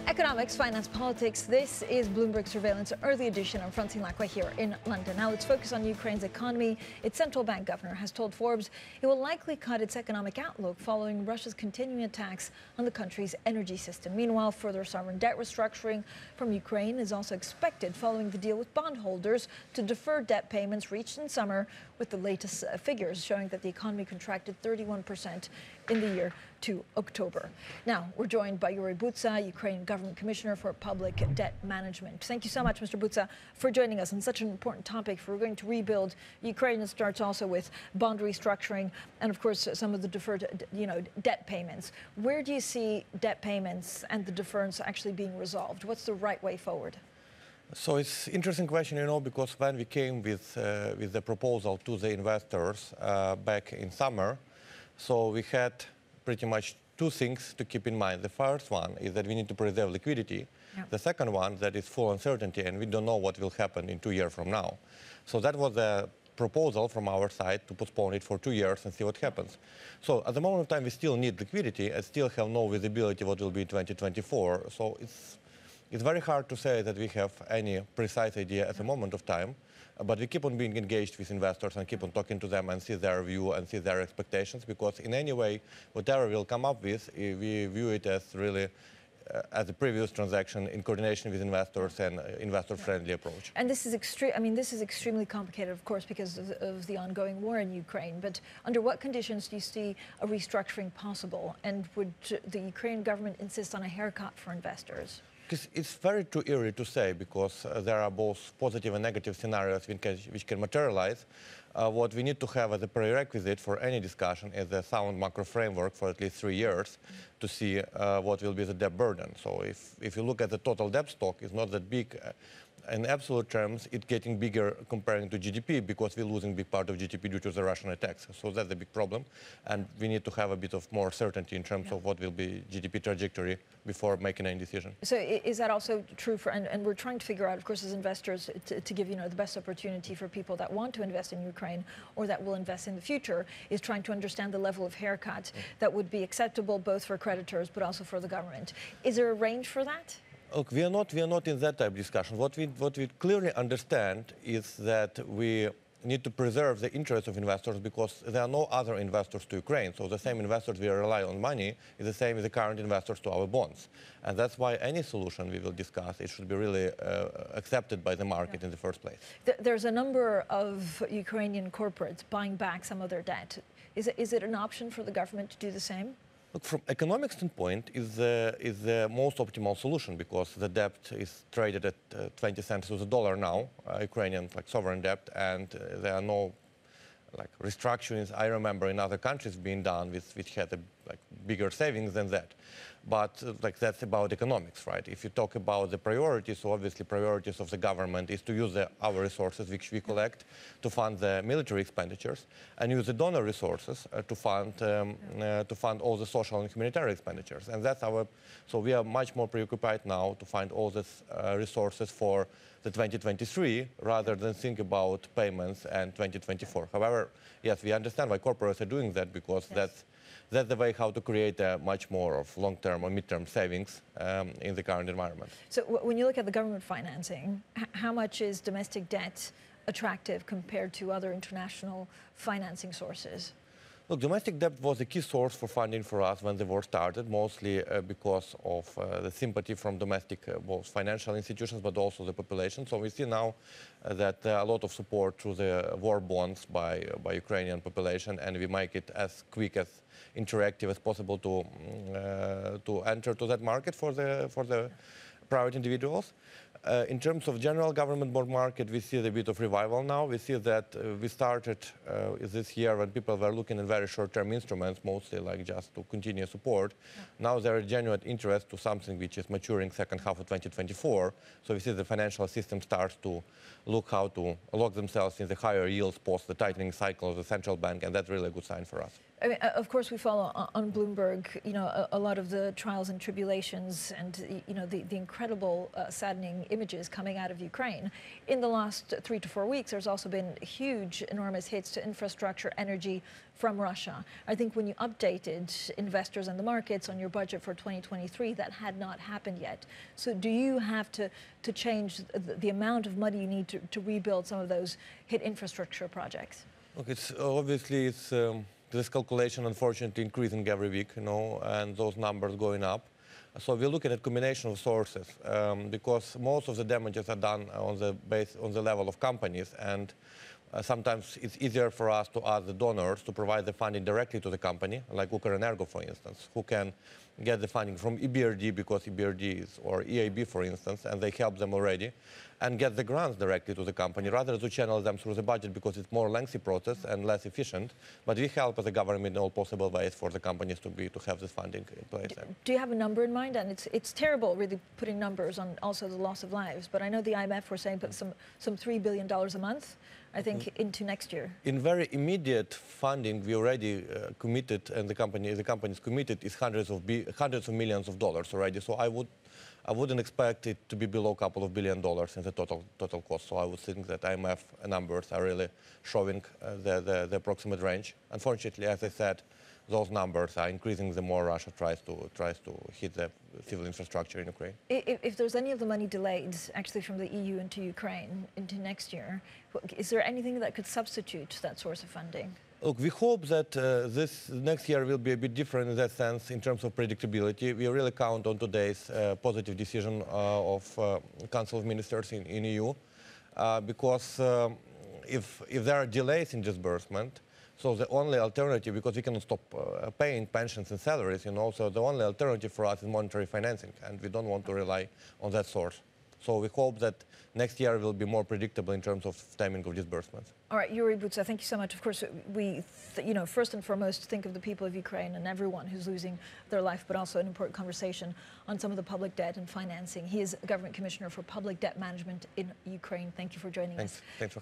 Economics, finance, politics. This is Bloomberg Surveillance Early Edition. I'm Francine Lacqua here in London. Now let's focus on Ukraine's economy. Its central bank governor has told Forbes it will likely cut its economic outlook following Russia's continuing attacks on the country's energy system. Meanwhile, further sovereign debt restructuring from Ukraine is also expected following the deal with bondholders to defer debt payments reached in summer, with the latest figures showing that the economy contracted 31% in the year to October. Now, we're joined by Yuri Butsa, Ukraine Government Commissioner for Public Debt Management. Thank you so much, Mr. Butsa, for joining us on such an important topic. If we're going to rebuild Ukraine, it starts also with bond restructuring and, of course, some of the deferred, debt payments. Where do you see debt payments and the deference actually being resolved? What's the right way forward? So it's an interesting question, because when we came with the proposal to the investors back in summer, so we had pretty much two things to keep in mind. The first one is that we need to preserve liquidity. Yeah. The second one, that is full uncertainty, and we don't know what will happen in 2 years from now. So that was the proposal from our side to postpone it for 2 years and see what happens. So at the moment of time, we still need liquidity and still have no visibility what will be 2024. So it's very hard to say that we have any precise idea at the moment of time, but we keep on being engaged with investors and keep on talking to them and see their view and see their expectations, because in any way, whatever we'll come up with, we view it as really as a previous transaction in coordination with investors and investor-friendly approach. And this is this is extremely complicated, of course, because of the ongoing war in Ukraine. But under what conditions do you see a restructuring possible? And would the Ukrainian government insist on a haircut for investors? It's very too early to say, because there are both positive and negative scenarios which can materialize. What we need to have as a prerequisite for any discussion is a sound macro framework for at least 3 years to see what will be the debt burden. So if you look at the total debt stock, it's not that big. In absolute terms, it's getting bigger comparing to GDP, because we're losing a big part of GDP due to the Russian attacks. So that's a big problem. And we need to have a bit of more certainty in terms of what will be GDP trajectory before making any decision. So is that also true for, and we're trying to figure out, of course, as investors, to give the best opportunity for people that want to invest in Ukraine or that will invest in the future, is trying to understand the level of haircut that would be acceptable both for creditors but also for the government. Is there a range for that? Look, we are not in that type of discussion. What we clearly understand is that we need to preserve the interests of investors, because there are no other investors to Ukraine. So the same investors we rely on money is the same as the current investors to our bonds. And that's why any solution we will discuss, it should be really accepted by the market in the first place. There's a number of Ukrainian corporates buying back some of their debt. Is it an option for the government to do the same? Look, from economic standpoint, is the most optimal solution, because the debt is traded at 20 cents to the dollar now, Ukrainian sovereign debt, and there are no restructurings I remember in other countries being done which had bigger savings than that. But that's about economics, right? If you talk about the priorities, so obviously priorities of the government is to use our resources which we collect to fund the military expenditures, and use the donor resources to fund all the social and humanitarian expenditures. And that's so we are much more preoccupied now to find all these resources for the 2023 rather than think about payments and 2024. However, yes, we understand why corporates are doing that, because that's the way how to create a much more of long-term or mid-term savings in the current environment. So when you look at the government financing, how much is domestic debt attractive compared to other international financing sources? Look, domestic debt was a key source for funding for us when the war started, mostly because of the sympathy from domestic both financial institutions, but also the population. So we see now that a lot of support through the war bonds by Ukrainian population, and we make it as quick as interactive as possible to enter to that market for the private individuals. In terms of general government bond market, we see a bit of revival now. We see that we started this year when people were looking at very short-term instruments, mostly just to continue support. Yeah. Now there is genuine interest to something which is maturing second half of 2024. So we see the financial system starts to look how to lock themselves in the higher yields post the tightening cycle of the central bank, and that's really a good sign for us. I mean, of course, we follow on Bloomberg, you know, a lot of the trials and tribulations and, you know, the incredible saddening images coming out of Ukraine. In the last 3 to 4 weeks, there's also been huge, enormous hits to infrastructure, energy from Russia. I think when you updated investors and the markets on your budget for 2023, that had not happened yet. So do you have to change the amount of money you need to rebuild some of those hit infrastructure projects? Look, it's obviously this calculation, unfortunately, increasing every week, you know, and those numbers going up. So we're looking at a combination of sources because most of the damages are done on the level of companies, and sometimes it's easier for us to ask the donors to provide the funding directly to the company, like Ukrenergo, for instance, who can get the funding from EBRD because EBRD is, or EIB, for instance, and they help them already, and get the grants directly to the company rather than to channel them through the budget because it's more lengthy process and less efficient. But we help as a government in all possible ways for the companies to have this funding in place. Do you have a number in mind? And it's terrible, really, putting numbers on also the loss of lives. But I know the IMF were saying put some $3 billion a month, I think, into next year. In very immediate funding, we already committed, and the company is committed, is hundreds of millions of dollars already. So I wouldn't expect it to be below a couple of $1 billion in the total cost. So I would think that IMF numbers are really showing the approximate range. Unfortunately, as I said, those numbers are increasing the more Russia tries to hit the civil infrastructure in Ukraine. If there's any of the money delayed, actually from the EU into Ukraine into next year, is there anything that could substitute that source of funding? Look, we hope that this next year will be a bit different in that sense in terms of predictability. We really count on today's positive decision of Council of Ministers in EU because if there are delays in disbursement, so the only alternative, because we cannot stop paying pensions and salaries, you know, so the only alternative for us is monetary financing, and we don't want to rely on that source. So we hope that next year will be more predictable in terms of timing of disbursements. All right, Yuri Butsa, thank you so much. Of course, we, you know, first and foremost, think of the people of Ukraine and everyone who's losing their life, but also an important conversation on some of the public debt and financing. He is Government Commissioner for Public Debt Management in Ukraine. Thank you for joining us. Thanks for